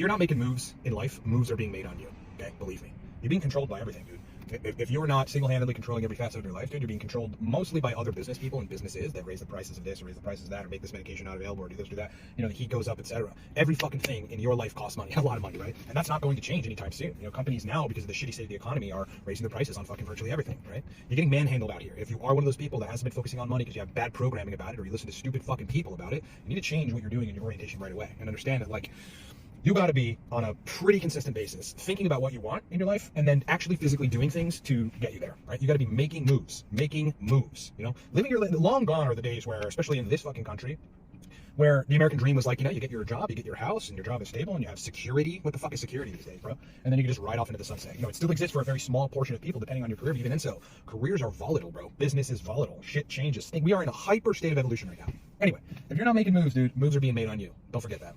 you're not making moves in life, moves are being made on you. Okay, believe me. You're being controlled by everything, dude. If you're not single-handedly controlling every facet of your life, dude, you're being controlled mostly by other business people and businesses that raise the prices of this or raise the prices of that or make this medication not available or do this or that. You know, the heat goes up, etc. Every fucking thing in your life costs money, a lot of money, right? And that's not going to change anytime soon. You know, companies now, because of the shitty state of the economy, are raising their prices on fucking virtually everything, right? You're getting manhandled out here. If you are one of those people that hasn't been focusing on money because you have bad programming about it or you listen to stupid fucking people about it, you need to change what you're doing in your orientation right away and understand that, like, you got to be on a pretty consistent basis thinking about what you want in your life and then actually physically doing things to get you there, right? You got to be making moves, you know, living your life. Long gone are the days where, especially in this fucking country, where the American dream was like, you know, you get your job, you get your house, and your job is stable, and you have security. What the fuck is security these days, bro? And then you can just ride off into the sunset. You know, it still exists for a very small portion of people, depending on your career, but even then so. Careers are volatile, bro. Business is volatile. Shit changes. We are in a hyper state of evolution right now. Anyway, if you're not making moves, dude, moves are being made on you. Don't forget that.